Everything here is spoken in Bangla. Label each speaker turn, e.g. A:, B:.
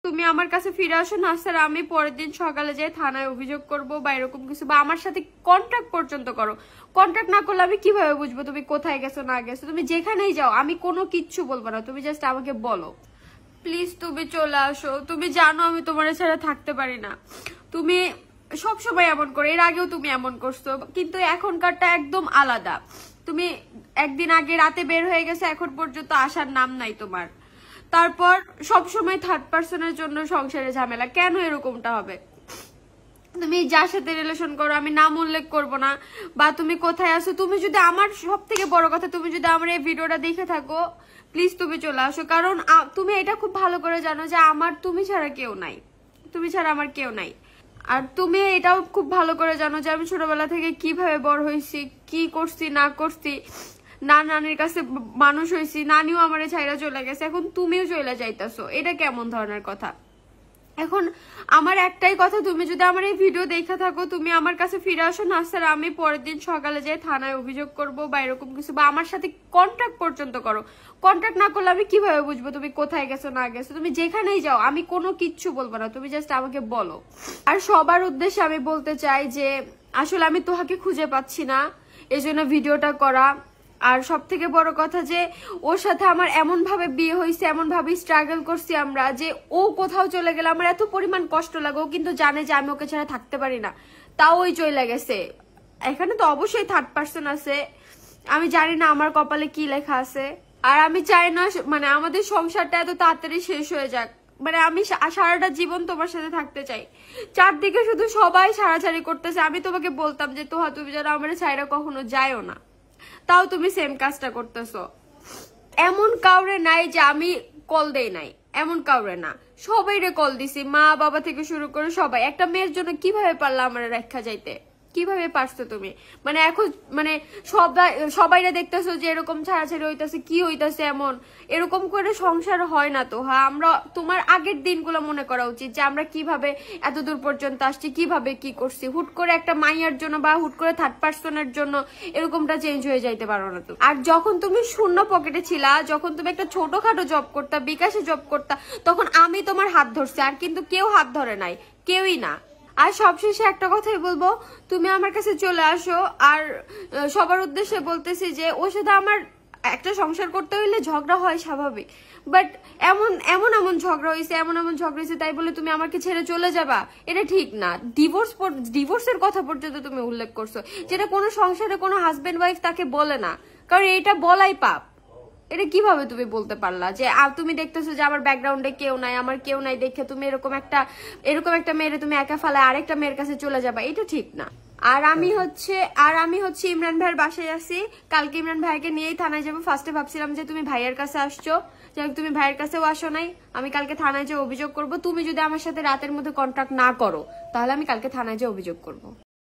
A: তুমি আমার কাছে ফিরে আসো না স্যার, আমি পরের দিন সকালে যাই থানায় অভিযোগ করব বা এরকম কিছু, বা আমার সাথে কন্ট্যাক্ট পর্যন্ত করো। কন্ট্যাক্ট না করলে আমি কিভাবে বুঝবো তুমি কোথায় গেছো না গেছো? তুমি যেখানেই যাও আমি কোনো কিচ্ছু বলবো না, তুমি জাস্ট আমাকে বলো প্লিজ তুমি চলে আসো। তুমি জানো আমি তোমার ছাড়া থাকতে পারি না। তুমি সব সময় এমন করো, এর আগেও তুমি এমন করছো, কিন্তু এখনকারটা একদম আলাদা। তুমি একদিন আগে রাতে বের হয়ে গেছে, এখন পর্যন্ত আসার নাম নাই তোমার। তারপর সব সময় থার্ড পার্সনের জন্য সংসারে ঝামেলা, কেন এরকমটা হবে? তুমি যার সাথে রিলেশন করো, আমি নাম উল্লেখ করব না, বা তুমি কোথায় আসো, তুমি যদি আমার সব থেকে বড় কথা, তুমি যদি আমার এই ভিডিওটা দেখে থাকো প্লিজ তুমি চলে আসো। কারণ তুমি এটা খুব ভালো করে জানো যে আমার তুমি ছাড়া কেউ নাই, তুমি ছাড়া আমার কেউ নাই। আর তুমি এটাও খুব ভালো করে জানো যে আমি ছোটবেলা থেকে কিভাবে বড় হয়েছি, কি করছি না করছি। নানির কাছে মানুষ হয়েছি, নানিও আমার ছাইরা চলে গেছে, এখন তুমিও চলে যাইতাছো, এটা কেমন ধরনের কথা? এখন আমার একটাই কথা, তুমি যদি আমার এই ভিডিও দেখে থাকো তুমি আমার কাছে ফিরে আসো না স্যার, আমি পরের দিন সকালে যাই থানায় অভিযোগ করব বা এরকম কিছু, বা আমার সাথে কন্ট্যাক্ট পর্যন্ত করো। কন্ট্যাক্ট না করলে আমি কিভাবে বুঝবো তুমি কোথায় গেছো না গেছো? তুমি যেখানেই যাও আমি কোনো কিচ্ছু বলবো না, তুমি জাস্ট আমাকে বলো। আর সবার উদ্দেশ্যে আমি বলতে চাই যে আসলে আমি তোহাকে খুঁজে পাচ্ছি না, এজন্য ভিডিওটা করা। আর সব থেকে বড় কথা যে ওর সাথে আমার এমন ভাবে বিয়ে হয়েছে, এমন ভাবে স্ট্রাগল করছি আমরা, যে ও কোথাও চলে গেলে আমার এত পরিমাণ কষ্ট লাগে। ও কিন্তু জানে যে আমি ওকে ছাড়া থাকতে পারি না, তাও ওই চলে গেছে। এখানে তো অবশ্যই থার্ড পার্সন আছে, আমি জানি না আমার কপালে কি লেখা আছে। আর আমি চাই না মানে আমাদের সংসারটা এত তাড়াতাড়ি শেষ হয়ে যাক। মানে আমি সারাটা জীবন তোমার সাথে থাকতে চাই। চারদিকে শুধু সবাই ছাড়াছাড়ি করতেছে, আমি তোমাকে বলতাম যে তোহা তুমি যেন আমার ছাইরা কখনো যায়ও না, তাও তুমি সেম কাজটা করতেছো। এমন কাউরে নাই যে আমি কল দেই নাই, এমন কাউরে না, সবাইরে কল দিছি, মা বাবা থেকে শুরু করে সবাই। একটা মেয়ের জন্য কিভাবে পারলা আমার রেখা যাইতে? কিভাবে পারছো তুমি? মানে এখন মানে সবাইরে দেখতেছো যে এরকম ছাড়াছাড়ি হইতাছে, কি হইতাছে এমন? এরকম করে সংসার হয় না তো। হ্যাঁ, আমরা তোমার আগের দিনগুলো মনে করা উচিত যে আমরা কিভাবে এত দূর পর্যন্ত আসছি, কিভাবে কি করছি। হুট করে একটা মাইয়ার জন্য বা হুট করে থার্ড পার্সনের জন্য এরকমটা চেঞ্জ হয়ে যাইতে পারো না তো। আর যখন তুমি শূন্য পকেটে ছিলা, যখন তুমি একটা ছোটখাটো জব করতা, বিকাশে জব করতা, তখন আমি তোমার হাত ধরছি, আর কিন্তু কেউ হাত ধরে নাই, কেউই না। আর সবশেষে একটা কথাই বলবো, তুমি আমার কাছে চলে আসো। আর সবার উদ্দেশ্যে বলতেছি যে ওর সাথে আমার একটা সংসার করতে হইলে ঝগড়া হয় স্বাভাবিক, বাট এমন এমন এমন ঝগড়া হয়েছে, এমন এমন ঝগড়া হয়েছে তাই বলে তুমি আমাকে ছেড়ে চলে যাবা, এটা ঠিক না। ডিভোর্সের কথা পর্যন্ত তুমি উল্লেখ করছো, যেটা কোনো সংসারে কোনো হাজবেন্ড ওয়াইফ তাকে বলে না, কারণ এটা বলাই পাপ। এটা কিভাবে তুমি বলতে পারলা যে তুমি দেখতেছো যে আমার ব্যাকগ্রাউন্ডে কেউ নাই, আমার কেউ নাই দেখে তুমি এরকম একটা মেয়েরে তুমি একা ফেলায় আরেকটা মেয়ের কাছে চলে যাবা, এটা ঠিক না। আর আমি হচ্ছে ইমরান ভাইয়ের বাসায় আছি, কালকে ইমরান ভাইকে নিয়েই থানায় যাবো। ফার্স্টে ভাবছিলাম যে তুমি ভাইয়ের কাছে আসছো, যাই তুমি ভাইয়ের কাছেও আসো নাই। আমি কালকে থানায় যে অভিযোগ করব, তুমি যদি আমার সাথে রাতের মধ্যে কন্ট্যাক্ট না করো তাহলে আমি কালকে থানায় যে অভিযোগ করবো।